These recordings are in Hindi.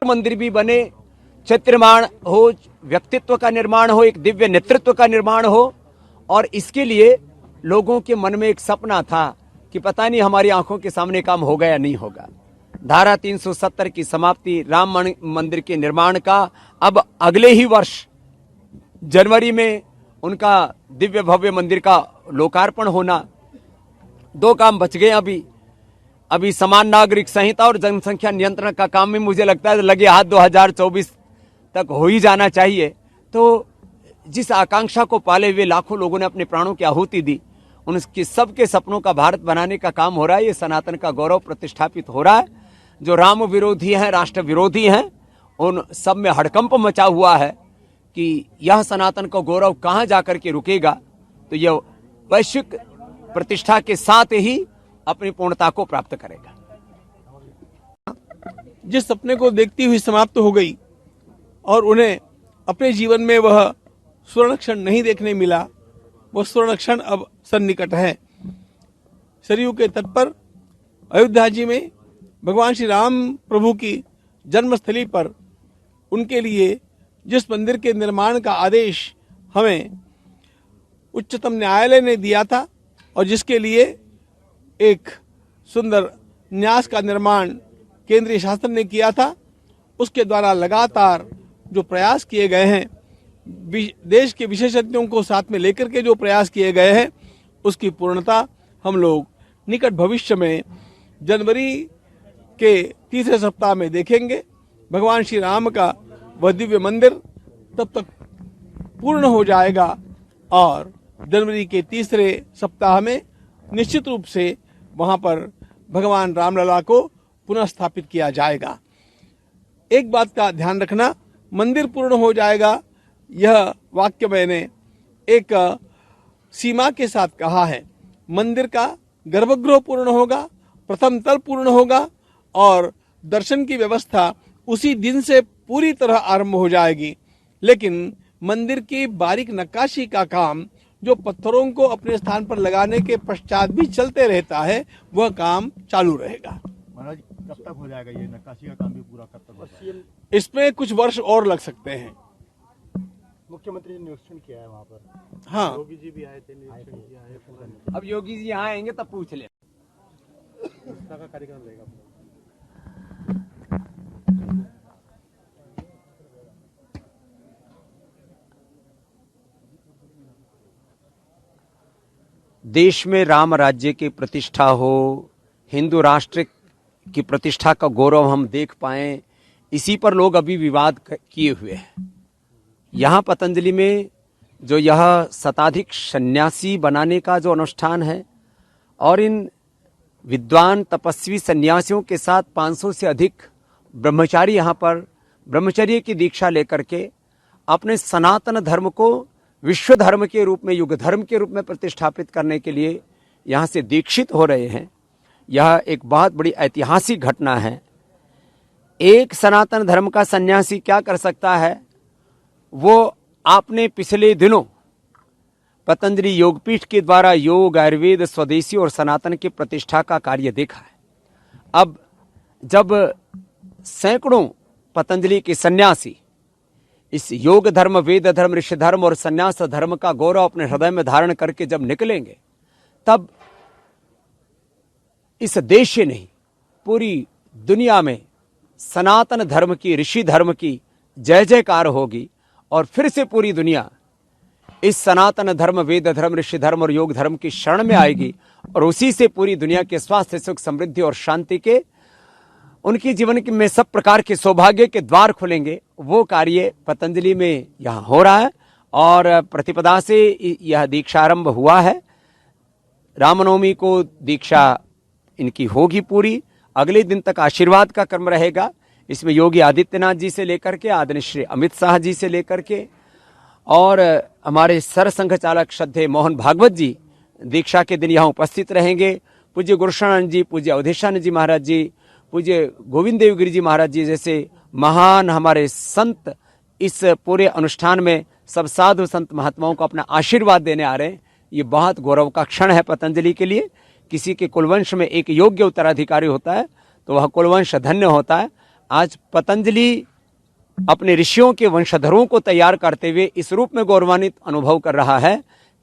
मंदिर भी बने, चित्र निर्माण हो, व्यक्तित्व का निर्माण हो, एक दिव्य नेतृत्व का निर्माण हो। और इसके लिए लोगों के मन में एक सपना था कि पता नहीं हमारी आंखों के सामने काम होगा या नहीं होगा। धारा 370 की समाप्ति, राम मंदिर के निर्माण का, अब अगले ही वर्ष जनवरी में उनका दिव्य भव्य मंदिर का लोकार्पण होना। दो काम बच गए अभी समान नागरिक संहिता और जनसंख्या नियंत्रण का काम में मुझे लगता है लगे हाथ 2024 तक हो ही जाना चाहिए। तो जिस आकांक्षा को पाले हुए लाखों लोगों ने अपने प्राणों की आहुति दी, उनके सबके सपनों का भारत बनाने का काम हो रहा है। ये सनातन का गौरव प्रतिष्ठापित हो रहा है। जो राम विरोधी हैं, राष्ट्र विरोधी हैं, उन सब में हड़कंप मचा हुआ है कि यह सनातन का गौरव कहां जाकर के रुकेगा। तो यह वैश्विक प्रतिष्ठा के साथ ही अपनी पूर्णता को प्राप्त करेगा। जिस सपने को देखती हुई समाप्त हो गई और उन्हें अपने जीवन में वह स्वर्ण क्षण नहीं देखने मिला, वह स्वर्ण क्षण अब सन्निकट है। सरयू के तट पर अयोध्या जी में भगवान श्री राम प्रभु की जन्मस्थली पर उनके लिए जिस मंदिर के निर्माण का आदेश हमें उच्चतम न्यायालय ने दिया था और जिसके लिए एक सुंदर न्यास का निर्माण केंद्रीय शासन ने किया था, उसके द्वारा लगातार जो प्रयास किए गए हैं, देश के विशेषज्ञों को साथ में लेकर के जो प्रयास किए गए हैं, उसकी पूर्णता हम लोग निकट भविष्य में जनवरी के तीसरे सप्ताह में देखेंगे। भगवान श्री राम का वह दिव्य मंदिर तब तक पूर्ण हो जाएगा और जनवरी के तीसरे सप्ताह में निश्चित रूप से वहां पर भगवान रामलला को पुनः स्थापित किया जाएगा। एक बात का ध्यान रखना, मंदिर पूर्ण हो जाएगा, यह वाक्य मैंने एक सीमा के साथ कहा है। मंदिर का गर्भगृह पूर्ण होगा, प्रथम तल पूर्ण होगा और दर्शन की व्यवस्था उसी दिन से पूरी तरह आरंभ हो जाएगी। लेकिन मंदिर की बारीक नक्काशी का काम जो पत्थरों को अपने स्थान पर लगाने के पश्चात भी चलते रहता है, वह काम चालू रहेगा। महाराज कब तक हो जाएगा ये नक्काशी का काम भी पूरा, कब तक हो जाएगा? इसमें कुछ वर्ष और लग सकते हैं। मुख्यमंत्री ने निरीक्षण किया है वहाँ पर। हाँ, योगी जी भी आए थे, निरीक्षण किया है पूरा। अब योगी जी यहाँ आएंगे तब पूछ ले। का कार्यक्रम रहेगा। देश में राम राज्य की प्रतिष्ठा हो, हिंदू राष्ट्र की प्रतिष्ठा का गौरव हम देख पाएं, इसी पर लोग अभी विवाद किए हुए हैं। यहाँ पतंजलि में जो यह शताधिक सन्यासी बनाने का जो अनुष्ठान है और इन विद्वान तपस्वी सन्यासियों के साथ 500 से अधिक ब्रह्मचारी यहाँ पर ब्रह्मचर्य की दीक्षा लेकर के अपने सनातन धर्म को विश्व धर्म के रूप में, युग धर्म के रूप में प्रतिष्ठापित करने के लिए यहाँ से दीक्षित हो रहे हैं। यह एक बहुत बड़ी ऐतिहासिक घटना है। एक सनातन धर्म का सन्यासी क्या कर सकता है, वो आपने पिछले दिनों पतंजलि योगपीठ के द्वारा योग, आयुर्वेद, स्वदेशी और सनातन की प्रतिष्ठा का कार्य देखा है। अब जब सैकड़ों पतंजलि के सन्यासी इस योग धर्म, वेद धर्म, ऋषि धर्म और सन्यास धर्म का गौरव अपने हृदय में धारण करके जब निकलेंगे, तब इस देश से नहीं पूरी दुनिया में सनातन धर्म की, ऋषि धर्म की जय जयकार होगी और फिर से पूरी दुनिया इस सनातन धर्म, वेद धर्म, ऋषि धर्म और योग धर्म की शरण में आएगी और उसी से पूरी दुनिया के स्वास्थ्य, सुख, समृद्धि और शांति के, उनकी जीवन में सब प्रकार के सौभाग्य के द्वार खुलेंगे। वो कार्य पतंजलि में यहाँ हो रहा है और प्रतिपदा से यह दीक्षा आरंभ हुआ है। रामनवमी को दीक्षा इनकी होगी पूरी। अगले दिन तक आशीर्वाद का कर्म रहेगा। इसमें योगी आदित्यनाथ जी से लेकर के आदरणीय श्री अमित शाह जी से लेकर के और हमारे सरसंघ चालक श्रद्धेय मोहन भागवत जी दीक्षा के दिन यहाँ उपस्थित रहेंगे। पूज्य गुरुशरण जी, पूज्य अवधेशानंद जी महाराज जी, पूज्य गोविंद देवगिरी जी महाराज जी जैसे महान हमारे संत इस पूरे अनुष्ठान में सब साधु संत महात्माओं को अपना आशीर्वाद देने आ रहे हैं। ये बहुत गौरव का क्षण है पतंजलि के लिए। किसी के कुलवंश में एक योग्य उत्तराधिकारी होता है तो वह कुलवंश धन्य होता है। आज पतंजलि अपने ऋषियों के वंशधरों को तैयार करते हुए इस रूप में गौरवान्वित अनुभव कर रहा है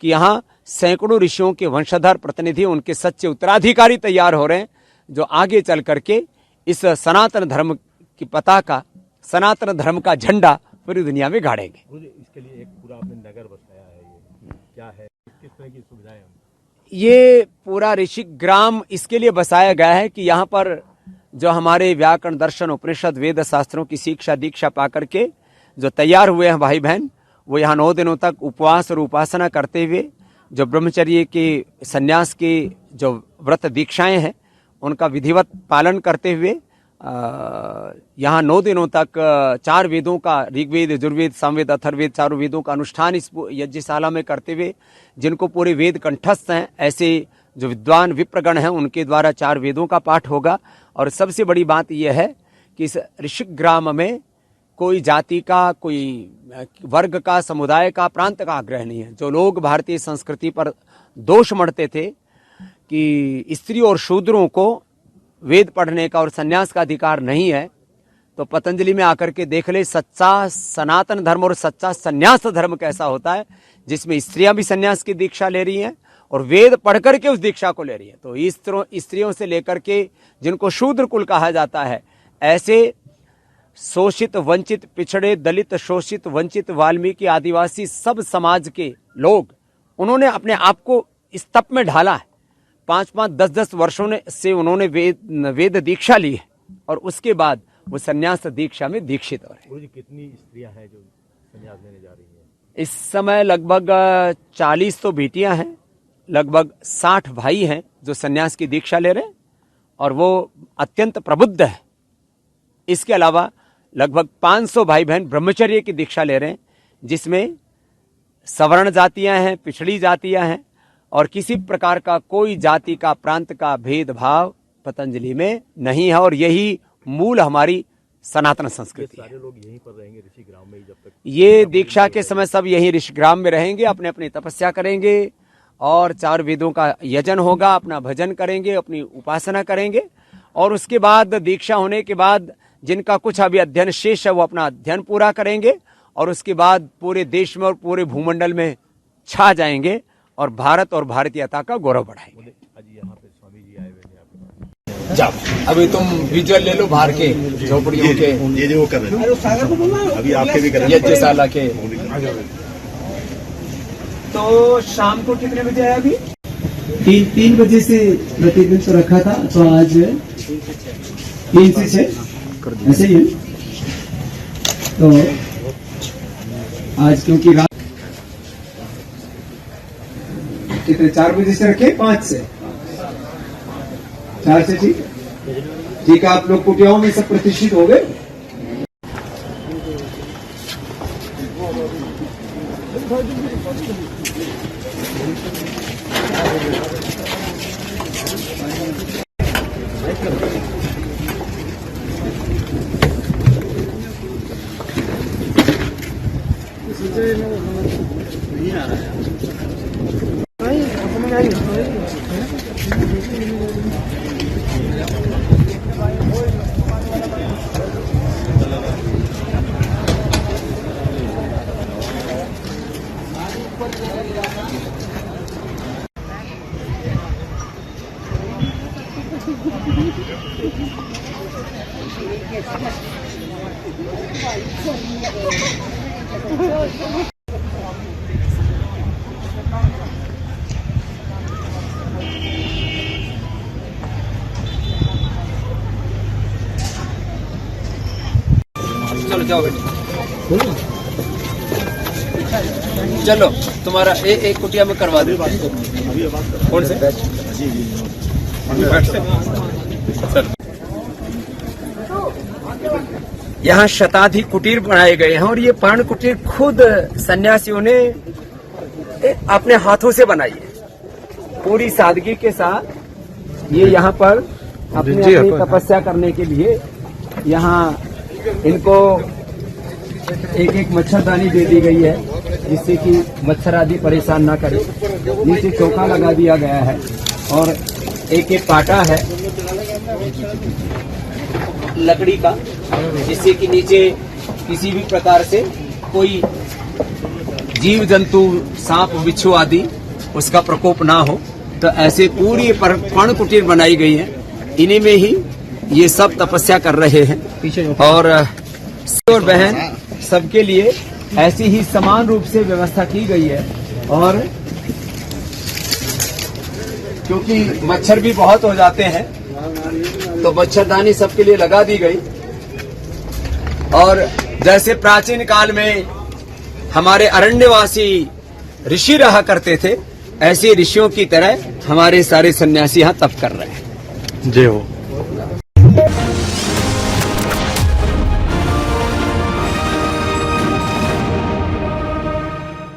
कि यहाँ सैकड़ों ऋषियों के वंशधर प्रतिनिधि, उनके सच्चे उत्तराधिकारी तैयार हो रहे हैं, जो आगे चल करके इस सनातन धर्म की पताका, सनातन धर्म का झंडा पूरी दुनिया में गाड़ेंगे। इसके लिए एक पूरा आपने नगर बसाया है, ये क्या है, किस तरह की सुविधाएं हैं? ये पूरा ऋषिक ग्राम इसके लिए बसाया गया है कि यहाँ पर जो हमारे व्याकरण, दर्शन, उपनिषद, वेद शास्त्रों की शिक्षा दीक्षा पाकर के जो तैयार हुए हैं भाई बहन, वो यहाँ 9 दिनों तक उपवास और उपासना करते हुए जो ब्रह्मचर्य के, संन्यास के जो व्रत दीक्षाएं हैं उनका विधिवत पालन करते हुए यहाँ 9 दिनों तक 4 वेदों का, ऋग्वेद, यजुर्वेद, सामवेद, अथर्ववेद, चारों वेदों का अनुष्ठान इस यज्ञशाला में करते हुए, जिनको पूरे वेद कंठस्थ हैं ऐसे जो विद्वान विप्रगण हैं उनके द्वारा 4 वेदों का पाठ होगा। और सबसे बड़ी बात यह है कि इस ऋषिक ग्राम में कोई जाति का, कोई वर्ग का, समुदाय का, प्रांत का आग्रह नहीं है। जो लोग भारतीय संस्कृति पर दोष मढ़ते थे कि स्त्री और शूद्रों को वेद पढ़ने का और सन्यास का अधिकार नहीं है, तो पतंजलि में आकर के देख ले सच्चा सनातन धर्म और सच्चा सन्यास धर्म कैसा होता है, जिसमें स्त्रियां भी सन्यास की दीक्षा ले रही हैं और वेद पढ़ करके उस दीक्षा को ले रही है। तो स्त्रियों से लेकर के जिनको शूद्र कुल कहा जाता है, ऐसे शोषित, वंचित, पिछड़े, दलित, शोषित, वंचित, वाल्मीकि, आदिवासी सब समाज के लोग, उन्होंने अपने आप को इस तप में ढाला है। 5-5, 10-10 वर्षों से उन्होंने वेद दीक्षा ली है और उसके बाद वो सन्यास दीक्षा में दीक्षित हो रहे हैं। कितनी स्त्रियां हैं जो सन्यास लेने जा रही हैं? इस समय लगभग 40 तो बेटियां हैं, लगभग 60 भाई हैं जो सन्यास की दीक्षा ले रहे हैं और वो अत्यंत प्रबुद्ध है। इसके अलावा लगभग 500 भाई बहन ब्रह्मचर्य की दीक्षा ले रहे हैं, जिसमें सवर्ण जातियां हैं, पिछड़ी जातियां हैं और किसी प्रकार का कोई जाति का, प्रांत का भेदभाव पतंजलि में नहीं है। और यही मूल हमारी सनातन संस्कृति है। सारे लोग यहीं पर रहेंगे ऋषि ग्राम में ही जब तक ये दीक्षा के समय सब यहीं ऋषि ग्राम में रहेंगे, अपने अपनी तपस्या करेंगे और 4 वेदों का यजन होगा, अपना भजन करेंगे, अपनी उपासना करेंगे और उसके बाद दीक्षा होने के बाद जिनका कुछ अभी अध्ययन शेष है वो अपना अध्ययन पूरा करेंगे और उसके बाद पूरे देश में और पूरे भूमंडल में छा जाएंगे और भारत और भारतीयता का गौरव बढ़ाएंगे। आज यहाँ पे स्वामी जी आए हुए हैं। जाओ, अभी तुम विजुअल ले लो बाहर के झोपड़ियों के, ये जो वो कर रहे हैं अभी आपके भी कर रहे हैं यज्ञशाला के। तो शाम को कितने बजे आया? अभी 3 बजे से प्रतिदिन तो रखा था, तो आज 3 से 6 ऐसे ही है। तो आज क्योंकि रात कितने 4 बजे से रखे, 5 से 4 से ठीक है। आप लोग कुटियाओं में सब प्रतिष्ठित हो गए। चलो जाओ बेटा, चलो तुम्हारा एक कुटिया में करवा दो। कौन से? यहाँ शताधिक कुटीर बनाए गए हैं और ये पर्ण कुटीर खुद सन्यासियों ने अपने हाथों से बनाई है, पूरी सादगी के साथ। ये यहाँ पर अपनी तपस्या करने के लिए यहाँ इनको एक मच्छरदानी दे दी गई है, जिससे कि मच्छर आदि परेशान ना करे। नीचे चौका लगा दिया गया है और एक पाटा है लकड़ी का, जिससे कि नीचे किसी भी प्रकार से कोई जीव जंतु, सांप बिच्छू आदि उसका प्रकोप ना हो। तो ऐसे पूरी पर्ण कुटीर बनाई गई है, इन्हीं में ही ये सब तपस्या कर रहे हैं। और बहन सबके लिए ऐसी ही समान रूप से व्यवस्था की गई है। और क्योंकि मच्छर भी बहुत हो जाते हैं तो मच्छरदानी सबके लिए लगा दी गई। और जैसे प्राचीन काल में हमारे अरण्यवासी ऋषि रहा करते थे, ऐसे ऋषियों की तरह हमारे सारे सन्यासी यहाँ तप कर रहे हैं। जय हो।